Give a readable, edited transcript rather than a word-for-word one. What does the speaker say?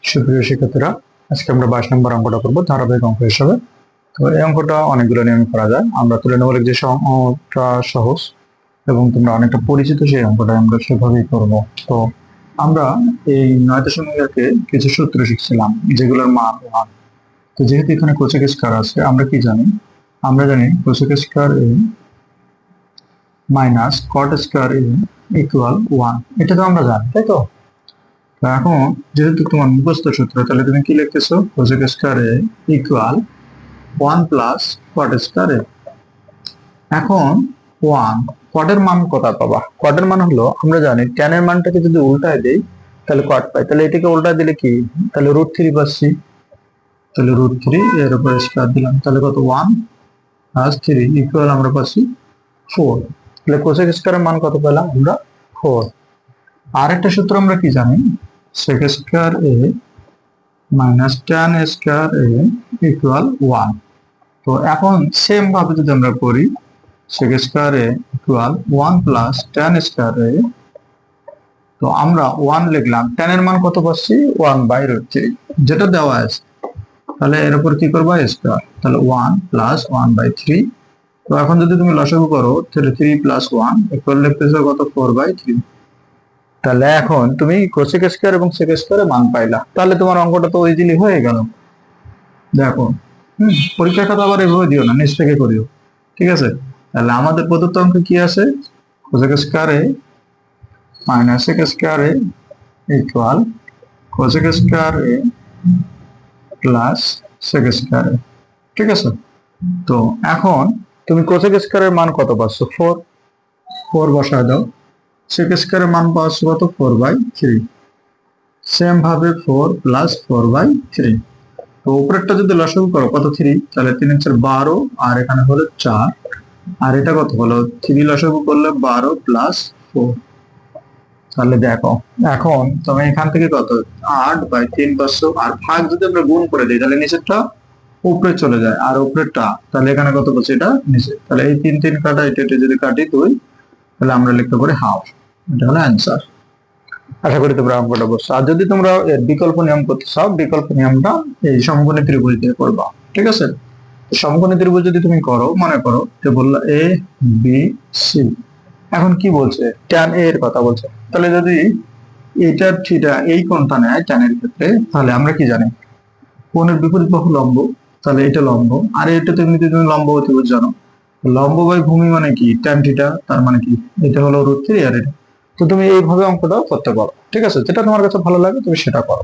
সুপ্রিয় শিক্ষার্থীরা, আজকে আমরা 22 নম্বর অঙ্কটা করবো ধারাবাহিক অঙ্ক হিসাবে। তো এই অঙ্কটা অনেকগুলো নিয়মে করা যায়। আমরা তুলনামূলক যে অঙ্কটা সহজ এবং তোমরা অনেকটা পরিচিত সেই অঙ্কটা আমরা সেভাবেই করবো। তো আমরা এই 9.1 কিছু সূত্র শিখছিলাম যেগুলোর মান 1। তো যেহেতু এখানে কোসেক স্কয়ার আছে, আমরা কি জানি? আমরা জানি কোসেক স্কয়ার এ মাইনাস কট স্কয়ার এ ইকুয়াল 1। এটা তো আমরা জানি, তাই তো? তো এখন যেহেতু তোমার মুখস্থ সূত্র, তাহলে তুমি কি লিখতেছো? কোসেক স্কয়ার এ ইকুয়াল 1 প্লাস কট স্কয়ার এ। এখন 1 কটের মান কত পাবা? কটের মান হলো, আমরা জানি tan এর মানটাকে যদি উল্টায় দেই তাহলে কট পাই। তাহলে এটাকে উল্টায় দিলে কি? তাহলে √3 পাচ্ছি। তাহলে √3 এর উপর স্কয়ার দিলাম, তাহলে কত? 1 প্লাস 3 ইকুয়াল আমরা পাচ্ছি 4। তাহলে কোসেক স্কয়ারের মান কত পেলাম আমরা? 4। আরেকটা সূত্র আমরা কি জানি? sec স্কয়ার এ মাইনাস tan স্কয়ার এ ইকুয়াল 1। তো এখন সেম ভাবে যদি আমরা করি, sec স্কয়ার এ ইকুয়াল 1 প্লাস tan স্কয়ার এ, তো আমরা 1 লিখলাম, tan এর মান কত পাচ্ছি? 1/√3 যেটা দেওয়া আছে। তাহলে এর উপর কি করবা? স্কয়ার। তাহলে 1 প্লাস 1/3। তো এখন যদি তুমি লসাগু করো তাহলে 3 প্লাস 1 ইকুয়াল লিখতেছো কত? 4/3। তাহলে এখন তুমি কোসেক স্কয়ার এবং সেক স্কয়ারের মান পাইলা। তাহলে তোমার অঙ্কটা তো ইজিলি হয়ে গেল। দেখো, পরীক্ষার খাতা আবার এভাবে দিও না, নিচ থেকে করিও, ঠিক আছে? তাহলে আমাদের প্রদত্ত অঙ্কে কি আছে? কোসেক স্কয়ার এ মাইনাস সেক স্কয়ার এ ইকুয়াল কোসেক স্কয়ার এ প্লাস সেক স্কয়ার এ, ঠিক আছে? তো এখন তুমি কোসেক স্কয়ারের মান কত পাচ্ছ? 4। 4 বসায় দাও। সেক স্কয়ারের মান পাচ্ছ কত? 4/3। সেম ভাবে 4 প্লাস 4/3। তো উপরেরটা যদি লসাগু করো কত? 3। তাহলে 3 × 4 12, আর এখানে হলো 4, আর এটা কত হলো? 3 লসাগু করলে 12 প্লাস 4। তাহলে দেখো, এখন তুমি এখান থেকে কত? 8/3 পাচ্ছো। আর ভাগ যদি আমরা গুণ করে দিই তাহলে নিচেরটা উপরে চলে যায়, আর উপরেরটা তাহলে এখানে কত পাচ্ছি? এটা নিচে। তাহলে এই 3 3 কাটা, এটা যদি কাটি 2, তাহলে আমরা লিখতে পারি হাফ। এটা হলো অ্যান্সার। আশা করি তোমরা অঙ্কটা বুঝছো। আর যদি তোমরা এর বিকল্প নিয়ম করতে চাও, বিকল্প নিয়মটা এই সমকোণী ত্রিভুজ দিয়ে করবা, ঠিক আছে? সমকোণী ত্রিভুজ যদি তুমি করো, মনে করো যে বললা এ বি সি, এখন কি বলছে? tan a এর কথা বলছে। তাহলে যদি এটার থিটা এই কোণটা নেয় tan এর ক্ষেত্রে, তাহলে আমরা কি জানি? কোণের বিপরীত বাহু লম্ব, তাহলে এটা লম্ব। আর এটা তো এমনিতে তুমি লম্ব অতিভুজ জানো। লম্ব বাই ভূমি মানে কি? tan থিটা, তার মানে কি? এটা হলো √3 আর এটা। তো তুমি এইভাবে অঙ্কটাও করতে পারো, ঠিক আছে? যেটা তোমার কাছে ভালো লাগে তুমি সেটা করো।